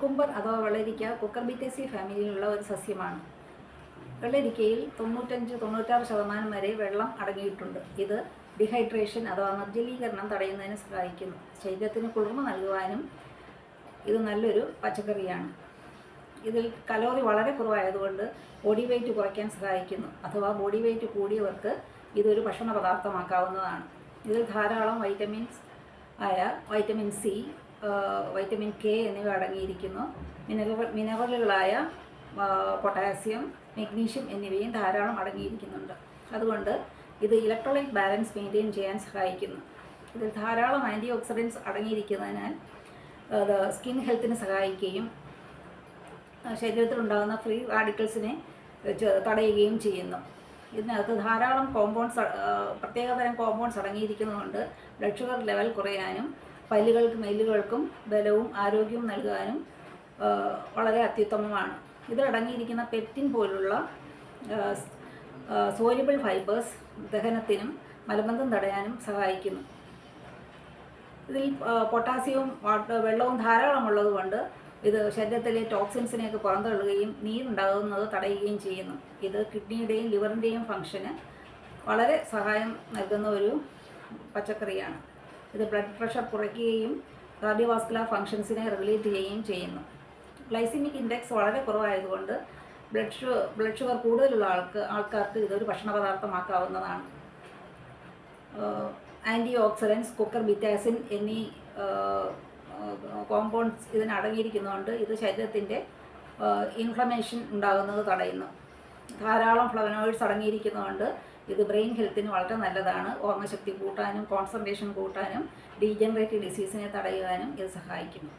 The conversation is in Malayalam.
കുക്കുംബർ അഥവാ വെള്ളരിക്ക കുക്കർബിറ്റേസി ഫാമിലിയിലുള്ള ഒരു സസ്യമാണ്. വെള്ളരിക്കയിൽ 95-96% വരെ വെള്ളം അടങ്ങിയിട്ടുണ്ട്. ഇത് ഡീഹൈഡ്രേഷൻ അഥവാ നിർജ്ജലീകരണം തടയുന്നതിന് സഹായിക്കുന്നു. ശരീരത്തിന് കുളിർമ നൽകുവാനും ഇത് നല്ലൊരു പച്ചക്കറിയാണ്. ഇതിൽ കലോറി വളരെ കുറവായതുകൊണ്ട് ബോഡി വെയ്റ്റ് കുറയ്ക്കാൻ സഹായിക്കുന്നു. അഥവാ ബോഡി വെയ്റ്റ് കൂടിയവർക്ക് ഇതൊരു ഭക്ഷണ പദാർത്ഥമാക്കാവുന്നതാണ്. ഇതിൽ ധാരാളം വൈറ്റമിൻസ് ആയ വൈറ്റമിൻ സി, വൈറ്റമിൻ കെ എന്നിവ അടങ്ങിയിരിക്കുന്നു. മിനറലുകളായ പൊട്ടാസ്യം, മഗ്നീഷ്യം എന്നിവയും ധാരാളം അടങ്ങിയിരിക്കുന്നുണ്ട്. അതുകൊണ്ട് ഇത് ഇലക്ട്രോലൈറ്റ് ബാലൻസ് മെയിൻറ്റെയിൻ ചെയ്യാൻ സഹായിക്കുന്നു. ഇതിൽ ധാരാളം ആൻറ്റി ഓക്സിഡൻസ് അടങ്ങിയിരിക്കുന്നതിനാൽ അത് സ്കിൻ ഹെൽത്തിന് സഹായിക്കുകയും ശരീരത്തിലുണ്ടാകുന്ന ഫ്രീ റാഡിക്കൽസിനെ തടയുകയും ചെയ്യുന്നു. ഇതിനകത്ത് ധാരാളം പ്രത്യേകതരം കോമ്പൗണ്ട്സ് അടങ്ങിയിരിക്കുന്നതുകൊണ്ട് ബ്ലഡ് ഷുഗർ ലെവൽ കുറയാനും പല്ലുകൾക്കും എല്ലുകൾക്കും ബലവും ആരോഗ്യവും നൽകാനും വളരെ അത്യുത്തമമാണ്. ഇതിലടങ്ങിയിരിക്കുന്ന പെക്റ്റിൻ പോലുള്ള സോലിബിൾ ഫൈബേഴ്സ് ദഹനത്തിനും മലബന്ധം തടയാനും സഹായിക്കുന്നു. ഇതിൽ പൊട്ടാസ്യവും വെള്ളവും ധാരാളമുള്ളതുകൊണ്ട് ഇത് ശരീരത്തിലെ ടോക്സിൻസിനെയൊക്കെ പുറന്തള്ളുകയും നീരുണ്ടാകുന്നത് തടയുകയും ചെയ്യുന്നു. ഇത് കിഡ്നിയുടെയും ലിവറിൻ്റെയും ഫംഗ്ഷന് വളരെ സഹായം നൽകുന്ന ഒരു പച്ചക്കറിയാണ്. ഇത് ബ്ലഡ് പ്രഷർ കുറയ്ക്കുകയും കാർഡിയോവാസ്കുലർ ഫംഗ്ഷൻസിനെ റെഗുലേറ്റ് ചെയ്യുകയും ചെയ്യുന്നു. ഗ്ലൈസിമിക് ഇൻഡെക്സ് വളരെ കുറവായതുകൊണ്ട് ബ്ലഡ് ഷുഗർ കൂടുതലുള്ള ആൾക്കാർക്ക് ഇതൊരു ഭക്ഷണ പദാർത്ഥമാക്കാവുന്നതാണ്. ആൻറ്റി ഓക്സിഡൻസ്, കുക്കർബിറ്റാസിൻ എന്നീ കോമ്പൗണ്ട്സ് ഇതിനടങ്ങിയിരിക്കുന്നതുകൊണ്ട് ഇത് ശരീരത്തിൻ്റെ ഇൻഫ്ലമേഷൻ ഉണ്ടാകുന്നത് തടയുന്നു. ധാരാളം ഫ്ലവനോയിഡ്സ് അടങ്ങിയിരിക്കുന്നതുകൊണ്ട് ഇത് ബ്രെയിൻ ഹെൽത്തിന് വളരെ നല്ലതാണ്. ഓർമ്മശക്തി കൂട്ടാനും കോൺസെൻട്രേഷൻ കൂട്ടാനും ഡീജനറേറ്റീവ് ഡിസീസിനെ തടയുവാനും ഇത് സഹായിക്കുന്നു.